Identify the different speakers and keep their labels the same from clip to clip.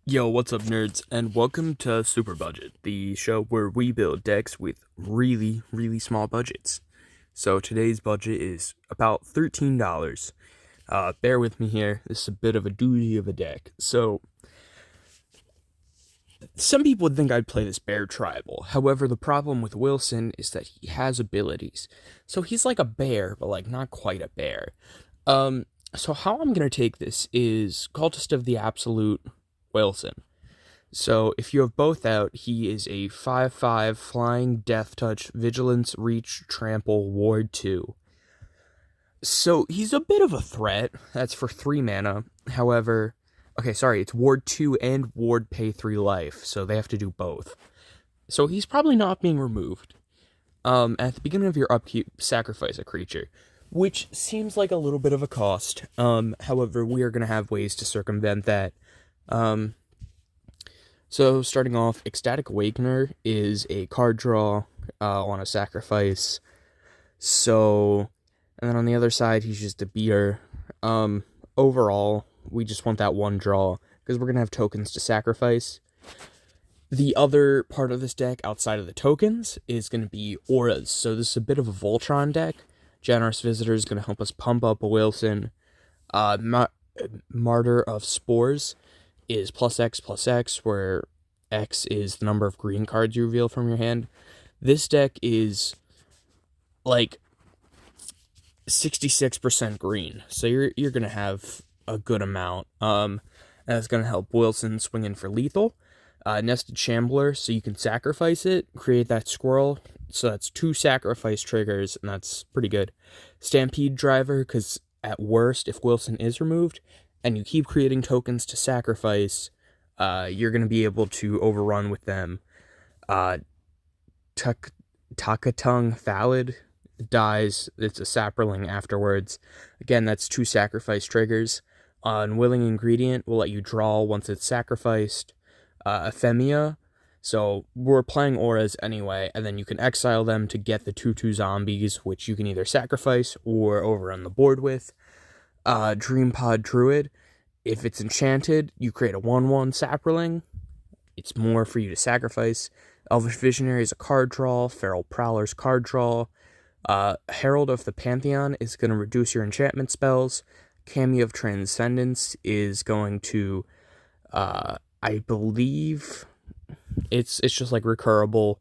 Speaker 1: Yo, what's up, nerds, and welcome to Super Budget, the show where we build decks with really, really small budgets. So today's budget is about $13. Bear with me here, this is a bit of a doozy of a deck. So, some people would think I'd play this bear tribal. However, the problem with Wilson is that he has abilities. So he's like a bear, but like not quite a bear. So how I'm going to take this is Cultist of the Absolute Wilson. So if you have both out, he is a 5/5 flying, death touch, vigilance, reach, trample, ward 2. So he's a bit of a threat. That's for 3 mana. However, it's ward 2 and ward pay 3 life, so they have to do both. So he's probably not being removed. At the beginning of your upkeep, sacrifice a creature, which seems like a little bit of a cost. However, we are going to have ways to circumvent that. So starting off, Ecstatic Awakener is a card draw on a sacrifice. So, and then on the other side, he's just a beater. Overall, we just want that one draw because we're going to have tokens to sacrifice. The other part of this deck outside of the tokens is going to be auras. So this is a bit of a Voltron deck. Generous Visitor is going to help us pump up a Wilson. Martyr of Spores is +X/+X, where X is the number of green cards you reveal from your hand. This deck is like 66% green, so you're gonna have a good amount. And it's gonna help Wilson swing in for lethal. Nested Shambler, so you can sacrifice it, create that squirrel. So that's 2 sacrifice triggers, and that's pretty good. Stampede Driver, because at worst, if Wilson is removed, and you keep creating tokens to sacrifice, you're going to be able to overrun with them. Tukatongue Thallid dies. It's a Saproling afterwards. Again, that's 2 sacrifice triggers. Unwilling Ingredient will let you draw once it's sacrificed. Aphemia, so we're playing auras anyway, and then you can exile them to get the 2/2 zombies, which you can either sacrifice or overrun the board with. Dreampod Druid, if it's enchanted, you create a 1/1 Saproling. It's more for you to sacrifice. Elvish Visionary is a card draw. Feral Prowler's card draw. Herald of the Pantheon is going to reduce your enchantment spells. Kami of Transience is going to, I believe, it's just like recurable.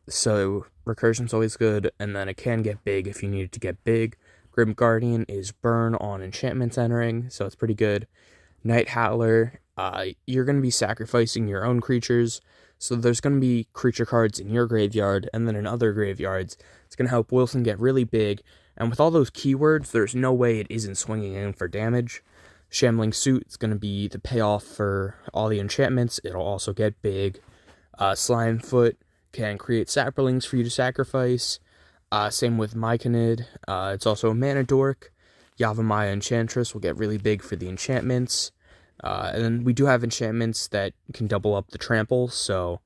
Speaker 1: So recursion's always good, and then it can get big if you need it to get big. Grim Guardian is burn on enchantments entering, so it's pretty good. Nighthowler, you're going to be sacrificing your own creatures, so there's going to be creature cards in your graveyard, and then in other graveyards. It's going to help Wilson get really big, and with all those keywords, there's no way it isn't swinging in for damage. Shambling Suit is going to be the payoff for all the enchantments. It'll also get big. Slimefoot can create saplings for you to sacrifice. Same with Myconid. It's also a mana dork. Yavimaya Enchantress will get really big for the enchantments. And then we do have enchantments that can double up the trample. So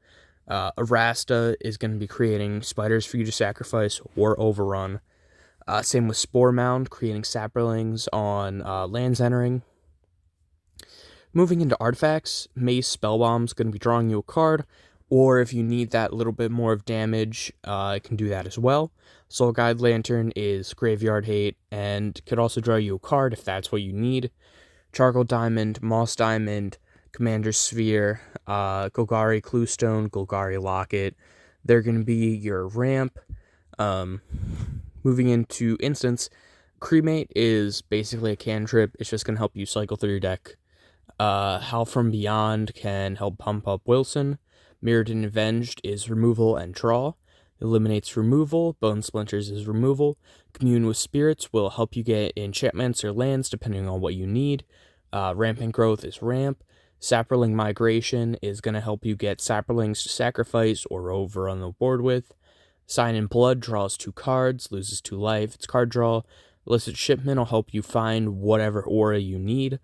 Speaker 1: Arasta is going to be creating spiders for you to sacrifice or overrun. Same with Spore Mound, creating saplings on lands entering. Moving into artifacts, Maze Skullbomb is going to be drawing you a card, or if you need that little bit more of damage, it can do that as well. Soul Guide Lantern is Graveyard Hate, and could also draw you a card if that's what you need. Charcoal Diamond, Moss Diamond, Commander's Sphere, Golgari Cluestone, Golgari Locket, they're going to be your ramp. Moving into instants, Cremate is basically a cantrip. It's just going to help you cycle through your deck. Howl from Beyond can help pump up Wilson. Mirrodin Avenged is removal and draw. Eliminates removal. Bone Splinters is removal. Commune with Spirits will help you get enchantments or lands depending on what you need. Rampant Growth is ramp. Saproling Migration is going to help you get saplings to sacrifice or over on the board with. Sign in Blood draws 2 cards, loses 2 life. It's card draw. Illicit Shipment will help you find whatever aura you need.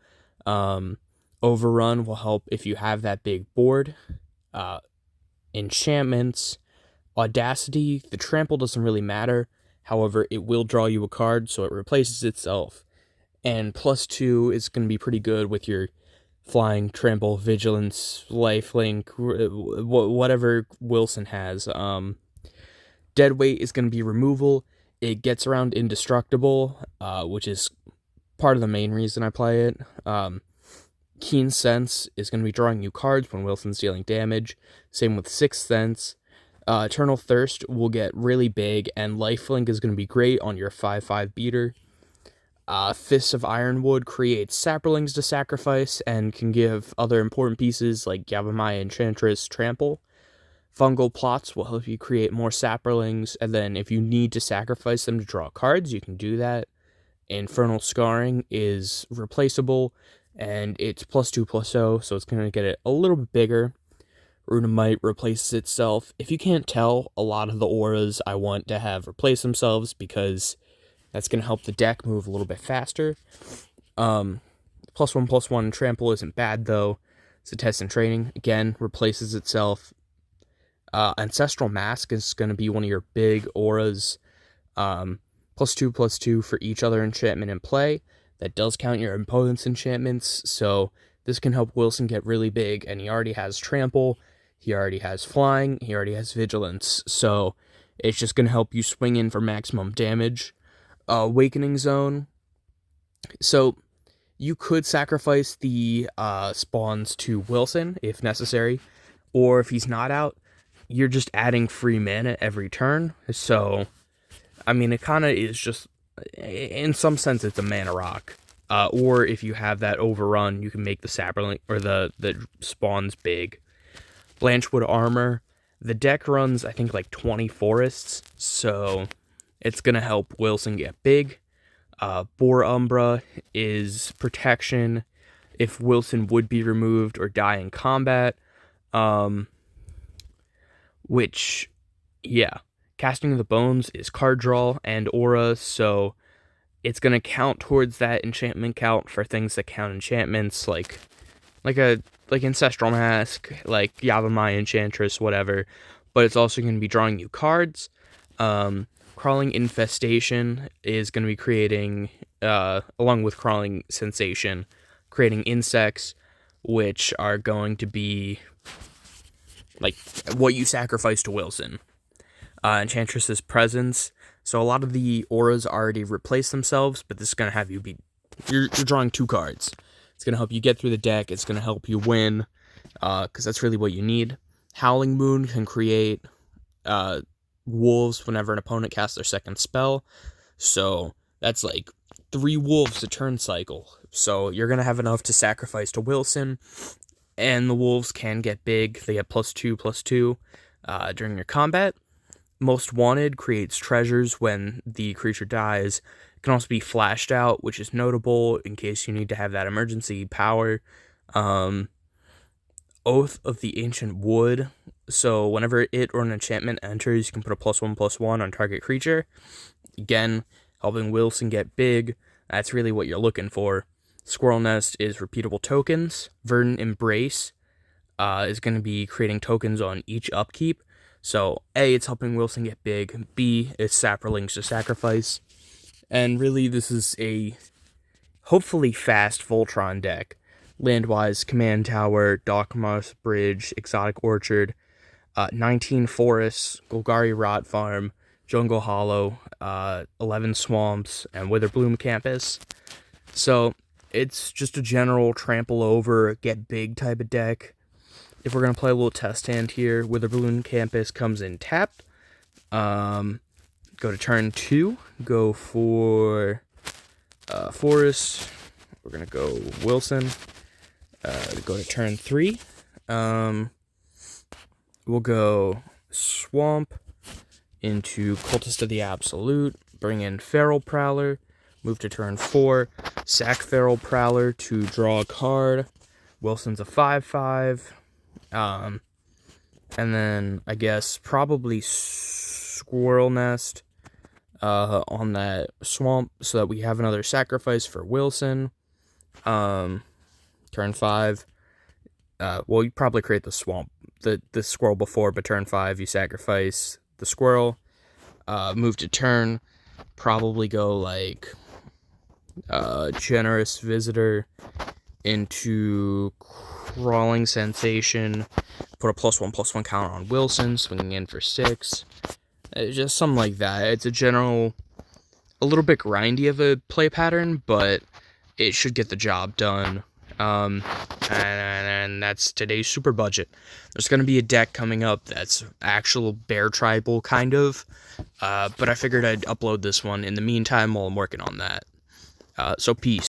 Speaker 1: Overrun will help if you have that big board. Enchantments. Audacity, the trample doesn't really matter. However, it will draw you a card, so it replaces itself. And +2 is going to be pretty good with your flying, trample, vigilance, lifelink, whatever Wilson has. Dead weight is going to be removal. It gets around indestructible, which is part of the main reason I play it. Keen Sense is going to be drawing you cards when Wilson's dealing damage. Same with Sixth Sense. Eternal Thirst will get really big, and Lifelink is going to be great on your 5/5 beater. Fists of Ironwood creates Saprolings to sacrifice and can give other important pieces like Yavimaya Enchantress trample. Fungal Plots will help you create more Saprolings, and then if you need to sacrifice them to draw cards, you can do that. Infernal Scarring is replaceable, and it's +2/+0, so it's going to get it a little bit bigger. Runamite replaces itself. If you can't tell, a lot of the auras I want to have replace themselves because that's going to help the deck move a little bit faster. +1/+1 trample isn't bad though. It's a test and training. Again, replaces itself. Ancestral Mask is going to be one of your big auras. +2/+2 for each other enchantment in play. That does count your opponent's enchantments, so this can help Wilson get really big, and he already has trample, he already has flying, he already has vigilance, so it's just going to help you swing in for maximum damage. Awakening Zone. So you could sacrifice the spawns to Wilson if necessary, or if he's not out, you're just adding free mana every turn. So, I mean, it kind of is just, in some sense, it's a mana rock. Or if you have that overrun, you can make the Saproling or the spawns big. Blanchwood Armor. The deck runs, I think, like 20 forests, so it's going to help Wilson get big. Boar Umbra is protection if Wilson would be removed or die in combat. Which, yeah. Casting of the Bones is card draw and aura, so it's going to count towards that enchantment count for things that count enchantments, like Ancestral Mask, like Yavimaya Enchantress, whatever. But it's also going to be drawing you cards. Crawling Infestation is going to be creating, along with Crawling Sensation, creating insects, which are going to be like what you sacrifice to Wilson. Enchantress's Presence. So a lot of the auras already replace themselves, but this is going to have you be... You're drawing 2 cards. It's going to help you get through the deck. It's going to help you win, because that's really what you need. Howling Moon can create wolves whenever an opponent casts their second spell. So that's like 3 wolves a turn cycle. So you're going to have enough to sacrifice to Wilson, and the wolves can get big. They get +2/+2 during your combat. Most Wanted creates treasures when the creature dies. It can also be flashed out, which is notable in case you need to have that emergency power. Oath of the Ancient Wood. So whenever it or an enchantment enters, you can put a +1/+1 on target creature. Again, helping Wilson get big. That's really what you're looking for. Squirrel Nest is repeatable tokens. Verdant Embrace is going to be creating tokens on each upkeep. So, A, it's helping Wilson get big. B, it's Saprolings to sacrifice. And really, this is a hopefully fast Voltron deck. Land-wise, Command Tower, Dockmoss Bridge, Exotic Orchard, 19 Forests, Golgari Rot Farm, Jungle Hollow, 11 Swamps, and Witherbloom Campus. So, it's just a general trample over, get big type of deck. If we're going to play a little test hand here, Witherbloom Campus comes in tapped. Go to turn 2. Go for Forest. We're going to go Wilson. Go to turn 3. We'll go Swamp into Cultist of the Absolute. Bring in Feral Prowler. Move to turn 4. Sack Feral Prowler to draw a card. Wilson's a 5/5. And then I guess probably Squirrel Nest on that Swamp so that we have another sacrifice for Wilson. Turn 5. Well, you probably create the Swamp, the Squirrel before, but turn 5 you sacrifice the Squirrel. Move to turn. Probably go like Generous Visitor into Crawling Sensation, put a +1/+1 counter on Wilson, swinging in for 6. Just something like that. It's a little bit grindy of a play pattern, but it should get the job done. And that's today's super budget. There's going to be a deck coming up that's actual bear tribal kind of, but I figured I'd upload this one in the meantime while I'm working on that. So peace.